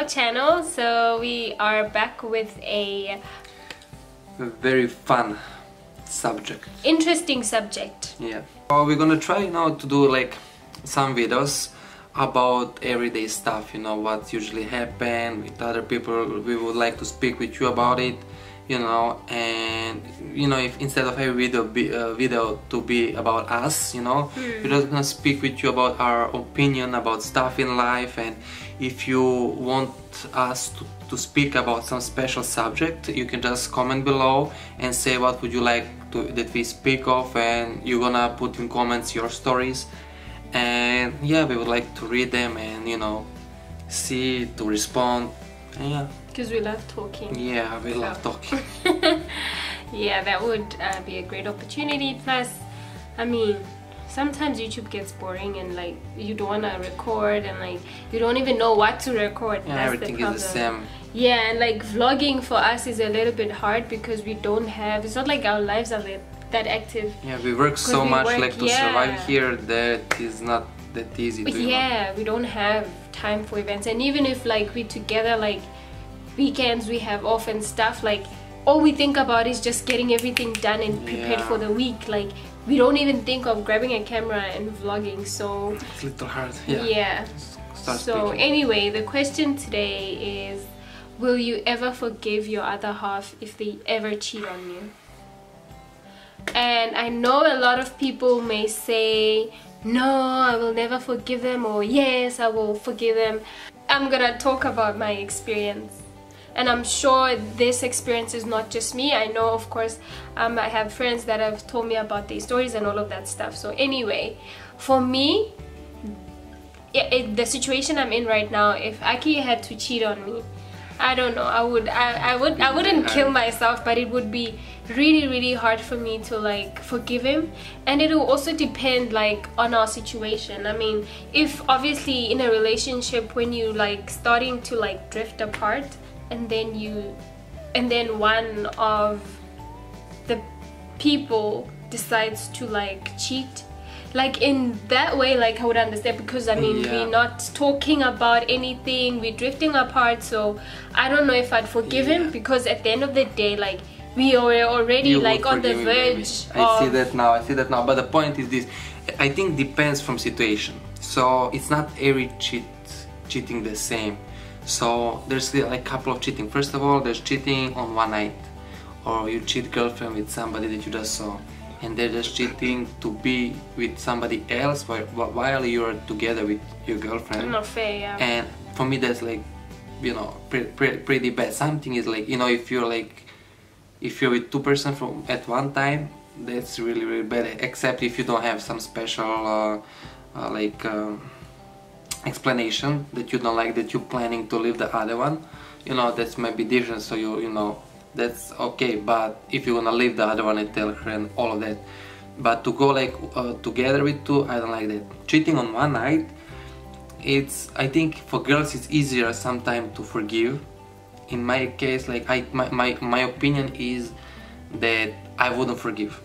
our channel. So we are back with a very fun subject. Interesting subject. Yeah. We're gonna try now to do like some videos about everyday stuff, you know, what usually happen with other people. We would like to speak with you about it, you know, and you know, if instead of every video to be about us, you know, we're just gonna speak with you about our opinion about stuff in life. And if you want us to speak about some special subject, you can just comment below and say what would you like that we speak of, and you're gonna put in comments your stories. And yeah, we would like to read them and, you know, see, to respond. And yeah, because we love talking. Yeah, we love talking. Yeah, that would be a great opportunity. Plus, I mean, sometimes YouTube gets boring and like you don't want to record and like you don't even know what to record. Yeah, that's everything the problem. is the same. Yeah, and like vlogging for us is a little bit hard because we don't have, it's not like our lives are that active. Yeah, we work so much like to survive here that is not that easy to, yeah, we don't have time for events. And even if like we together, like weekends we have off and stuff, like all we think about is just getting everything done and prepared for the week. Like we don't even think of grabbing a camera and vlogging. So it's a little hard. So anyway, the question today is, will you ever forgive your other half if they ever cheat on you? And I know a lot of people may say, no, I will never forgive them, or yes, I will forgive them. I'm gonna talk about my experience. And I'm sure this experience is not just me. I know, of course, I have friends that have told me about their stories and all of that stuff. So anyway, for me, the situation I'm in right now, if Aki had to cheat on me, I don't know, I wouldn't kill myself, but it would be really hard for me to like forgive him. And it will also depend like on our situation. I mean, if obviously in a relationship when you like starting to like drift apart, and then one of the people decides to like cheat, like in that way, like I would understand, because I mean we're not talking about anything, we're drifting apart. So I don't know if I'd forgive him, because at the end of the day, like we are already like on the verge. I see that now. But the point is this: I think depends from situation. So it's not every cheating the same. So there's like a couple of cheating. First of all, there's cheating on one night, or you cheat girlfriend with somebody that you just saw, and they're just cheating to be with somebody else while you're together with your girlfriend. Not fair, yeah. And for me, that's like, you know, pretty bad. Something is like, you know, if you're with two persons at one time, that's really bad. Except if you don't have some special explanation that you don't like, that you're planning to leave the other one, you know, that's might be different. So you know, that's okay. But if you're gonna leave the other one and tell her and all of that, but to go like together with two, I don't like that. Cheating on one night, I think for girls it's easier sometimes to forgive. In my case, like my opinion is that I wouldn't forgive.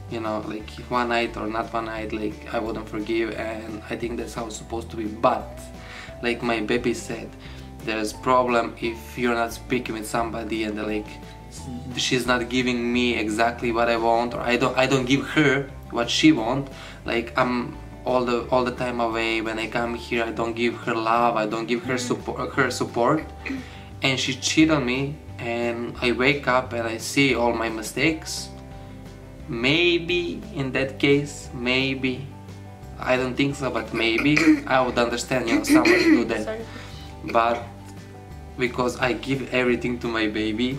You know, like one night or not one night, like I wouldn't forgive, and I think that's how it's supposed to be. But like my baby said, there's problem if you're not speaking with somebody and like she's not giving me exactly what I want, or I don't give her what she want. Like I'm all the time away. When I come here, I don't give her love, I don't give her support, and she cheat on me, and I wake up and I see all my mistakes. Maybe in that case, maybe, I don't think so, but maybe I would understand, you know, somebody do that. Sorry. But because I give everything to my baby,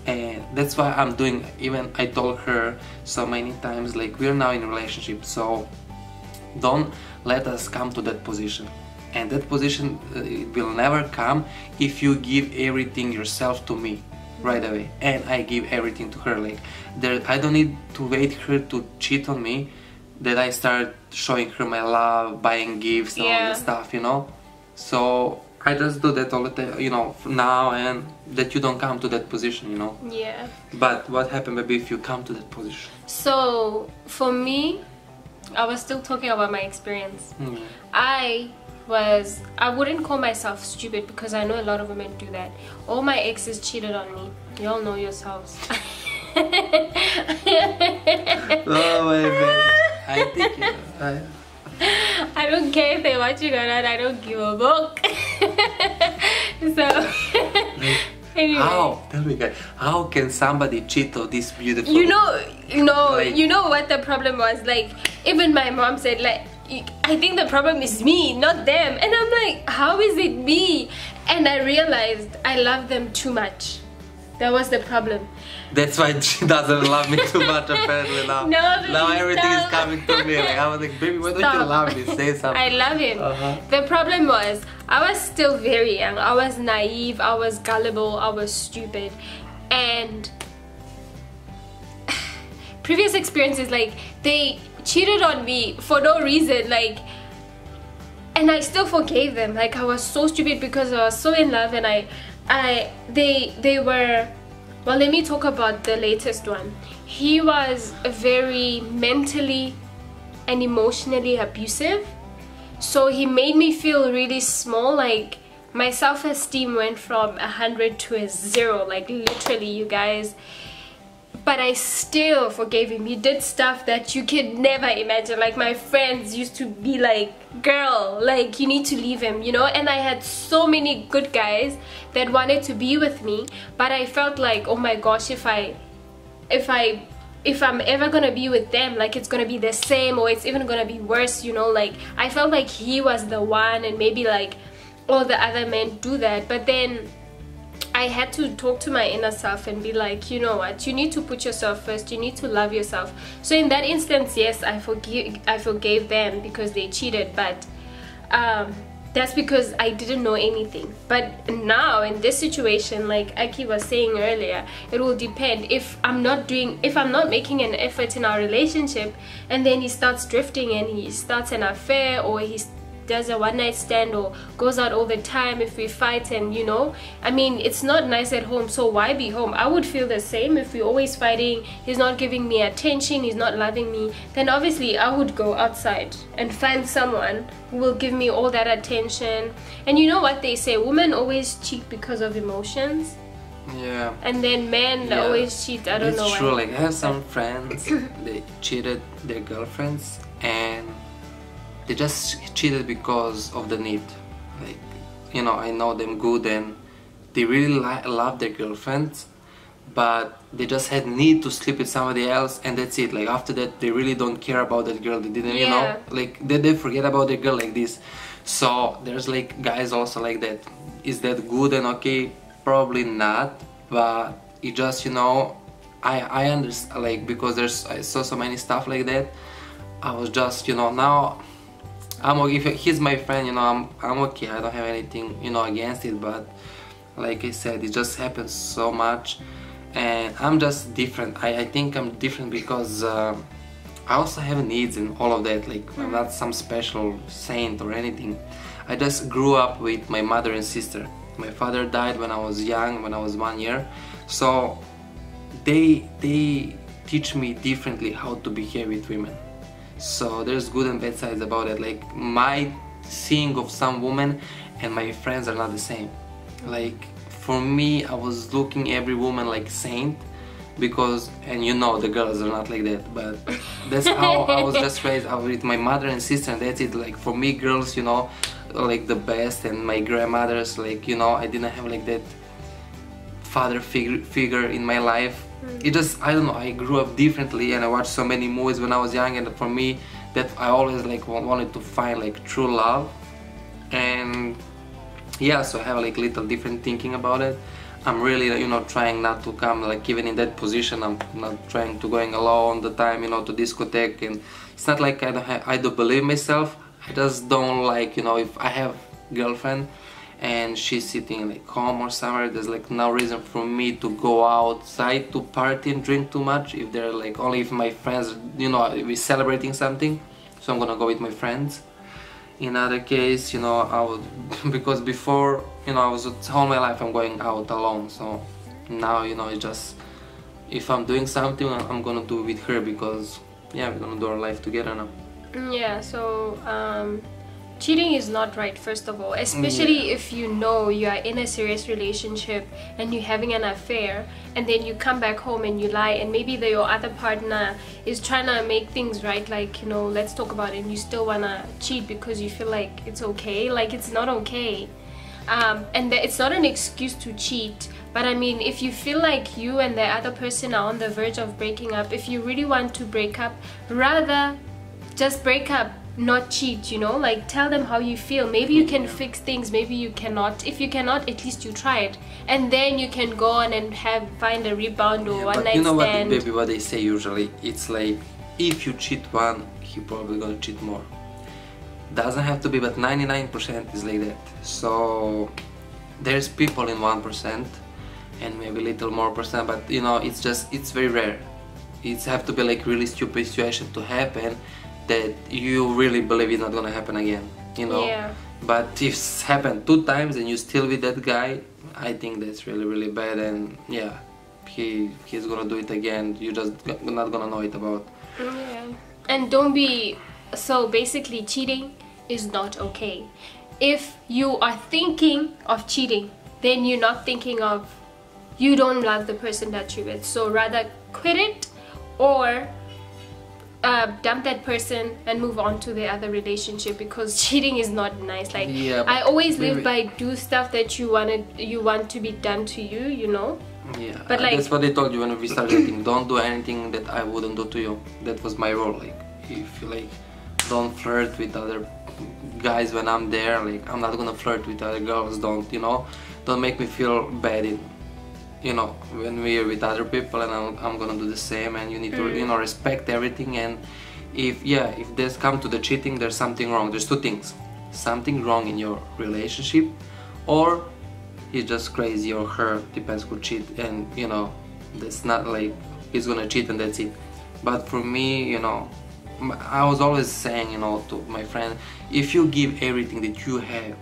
and that's why I'm doing. Even I told her so many times, like, we're now in a relationship, so don't let us come to that position. And that position will never come if you give everything yourself to me right away, and I give everything to her. Like I don't need to wait her to cheat on me, that I start showing her my love, buying gifts and all that stuff, you know. So I just do that all the time, you know, now, and that you don't come to that position, you know. Yeah. But what happened maybe if you come to that position? So for me, I was still talking about my experience. I was, I wouldn't call myself stupid because I know a lot of women do that. All my exes cheated on me. You all know yourselves. Oh my god. I think I don't care if they're watching or not. I don't give a book. So anyway. How? Tell me, guys. How can somebody cheat on this beautiful? You know what the problem was. Like, even my mom said, like, I think the problem is me, not them. And I'm like, how is it me? And I realized I love them too much. That was the problem. That's why she doesn't love me too much apparently now. No, now everything stop. is coming to me. Like, I was like, baby, why don't you love me? Say something. I love him. The problem was, I was still very young. I was naive, I was gullible, I was stupid. And previous experiences, like, they cheated on me for no reason, like, and I still forgave them. Like, I was so stupid because I was so in love, and they were, well, let me talk about the latest one. He was very mentally and emotionally abusive, so he made me feel really small. Like, my self-esteem went from 100 to a 0, like, literally, you guys. But I still forgave him. He did stuff that you could never imagine. Like, my friends used to be like, girl, like, you need to leave him, you know. And I had so many good guys that wanted to be with me, but I felt like, oh my gosh, if I'm ever gonna be with them, like, it's gonna be the same, or it's even gonna be worse, you know. Like, I felt like he was the one, and maybe like all the other men do that. But then I had to talk to my inner self and be like, you know what, you need to put yourself first, you need to love yourself. So in that instance, yes, I forgave them because they cheated, but that's because I didn't know anything. But now in this situation, like Aki was saying earlier, it will depend. If I'm not making an effort in our relationship, and then he starts drifting and he starts an affair, or he does a one-night stand, or goes out all the time, if we fight, and you know, I mean, it's not nice at home, so why be home? I would feel the same. If we're always fighting, he's not giving me attention, he's not loving me, then obviously I would go outside and find someone who will give me all that attention. And you know what they say, women always cheat because of emotions. Yeah. And then men always cheat. I don't know why. It's true. Like, I have some friends, they cheated their girlfriends, and they just cheated because of the need. Like, you know, I know them good, and they really love their girlfriends, but they just had need to sleep with somebody else, and that's it. Like, after that, they really don't care about that girl. They didn't, you know, like, they forget about the girl like this. So there's like guys also like that. Is that good and okay? Probably not, but it just, you know, I understand, like, because I saw so many stuff like that. I was just, you know, now I'm okay. If he's my friend, you know, I'm okay. I don't have anything, you know, against it. But like I said, it just happens so much, and I'm just different. I think I'm different because I also have needs and all of that. Like, I'm not some special saint or anything. I just grew up with my mother and sister. My father died when I was young, when I was 1 year. So they teach me differently how to behave with women. So there's good and bad sides about it. Like, my seeing of some women and my friends are not the same. Like, for me, I was looking every woman like saint, because, and you know, the girls are not like that, but that's how I was just raised with my mother and sister, and that's it. Like, for me, girls, you know, like the best, and my grandmothers, like, you know, I didn't have like that father figure in my life. It just, I don't know, I grew up differently, and I watched so many movies when I was young, and for me, that I always like wanted to find like true love. And yeah, so I have like little different thinking about it. I'm really, you know, trying not to come like even in that position. I'm not trying to going alone all the time, you know, to discotheque. And it's not like I don't believe myself. I just don't like, you know, if I have girlfriend and she's sitting like home or somewhere, there's like no reason for me to go outside to party and drink too much. If they're like, only if my friends, you know, we're celebrating something, so I'm gonna go with my friends. In other case, you know, I would, because before, you know, I was all my life I'm going out alone. So now, you know, it's just, if I'm doing something, I'm gonna do it with her, because yeah, we're gonna do our life together now. Yeah, so Cheating is not right, first of all, especially if you know you are in a serious relationship and you're having an affair, and then you come back home and you lie, and maybe your other partner is trying to make things right, like, you know, let's talk about it, and you still wanna cheat because you feel like it's okay. Like, it's not okay. And it's not an excuse to cheat, but I mean, if you feel like you and the other person are on the verge of breaking up, if you really want to break up, rather just break up, not cheat, you know. Like, tell them how you feel. Maybe you can fix things, maybe you cannot. If you cannot, at least you tried, and then you can go on and find a rebound or one night stand. You know what, baby, what they say usually, it's like, if you cheat one, he probably gonna cheat more. Doesn't have to be, but 99% is like that. So there's people in 1% and maybe little more percent, but you know, it's very rare. It's have to be like really stupid situation to happen that you really believe it's not gonna happen again, you know. But if it's happened 2 times and you still with that guy, I think that's really bad, and yeah, he's gonna do it again. You just not gonna know it about. And don't be, so basically cheating is not okay. If you are thinking of cheating, then you're not thinking of, you don't love the person that you're with. So rather quit it, or dump that person and move on to the other relationship, because cheating is not nice. Like, I always live by do stuff that you want to be done to you, you know. But like, that's what they told you when we started dating. Don't do anything that I wouldn't do to you. That was my role. Like, if you like, don't flirt with other guys when I'm there. Like, I'm not gonna flirt with other girls. Don't, you know, don't make me feel bad in, you know, when we're with other people, and I'm gonna do the same. And you need to, you know, respect everything. And if there's come to the cheating, there's something wrong. There's 2 things: something wrong in your relationship, or he's just crazy, or her, depends who cheat. And you know, that's not like he's gonna cheat and that's it. But for me, you know, I was always saying, you know, to my friend, if you give everything that you have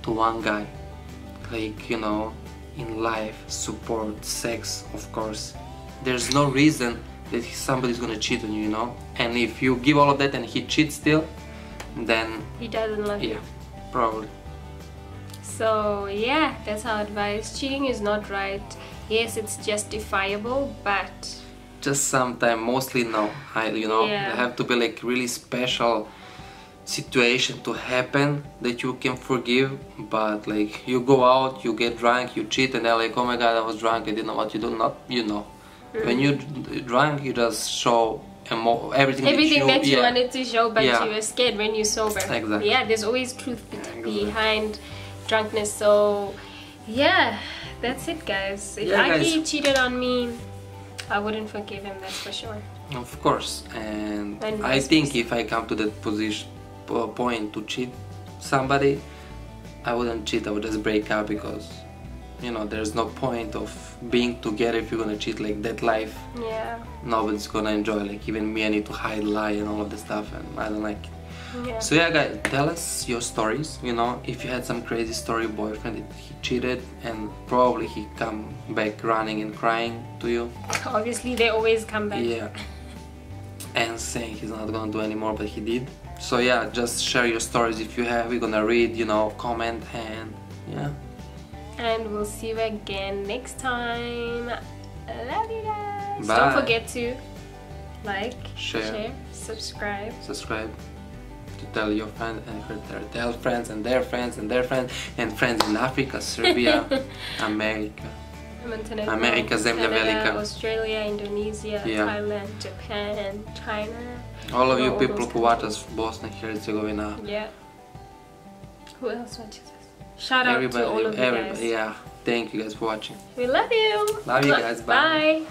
to one guy, like, you know, in life, support, sex, of course, there's no reason that somebody's gonna cheat on you, you know. And if you give all of that and he cheats still, then he doesn't love you. Probably. So yeah, that's our advice. Cheating is not right. Yes, it's justifiable, but just sometimes, mostly no. You know, there have to be like really special situation to happen that you can forgive. But like, you go out, you get drunk, you cheat, and they're like, oh my god, I was drunk, I didn't know what you do. Not, you know, when you're drunk, you just show everything that you wanted to show, but you were scared when you're sober. Exactly. Yeah, there's always truth behind drunkenness. So yeah, that's it, guys. If Aki cheated on me, I wouldn't forgive him, that's for sure. Of course. And I think if I come to that point to cheat somebody, I wouldn't cheat, I would just break up, because you know, there's no point of being together if you're gonna cheat. Like, that life, nobody's gonna enjoy. Like, even me, I need to hide, lie and all of this stuff, and I don't like it. So yeah, guys, tell us your stories. You know, if you had some crazy story boyfriend that he cheated and probably he come back running and crying to you. Obviously they always come back. Yeah. And saying he's not gonna do anymore, but he did. So yeah, just share your stories if you have. We're gonna read, you know, comment, and yeah. And we'll see you again next time. Love you guys. Bye. Don't forget to like, share, subscribe. To tell your friends and tell friends and their friends and their friends and friends in Africa, Serbia, America, Montenegro, America, Zemlja Velika, Australia, Indonesia, Thailand, Japan, China. All of you people who watch us, Bosnia and Herzegovina. Yeah. Who else watches us? Shout out to all of you guys. Yeah. Thank you guys for watching. We love you. Love you guys. Bye. Bye.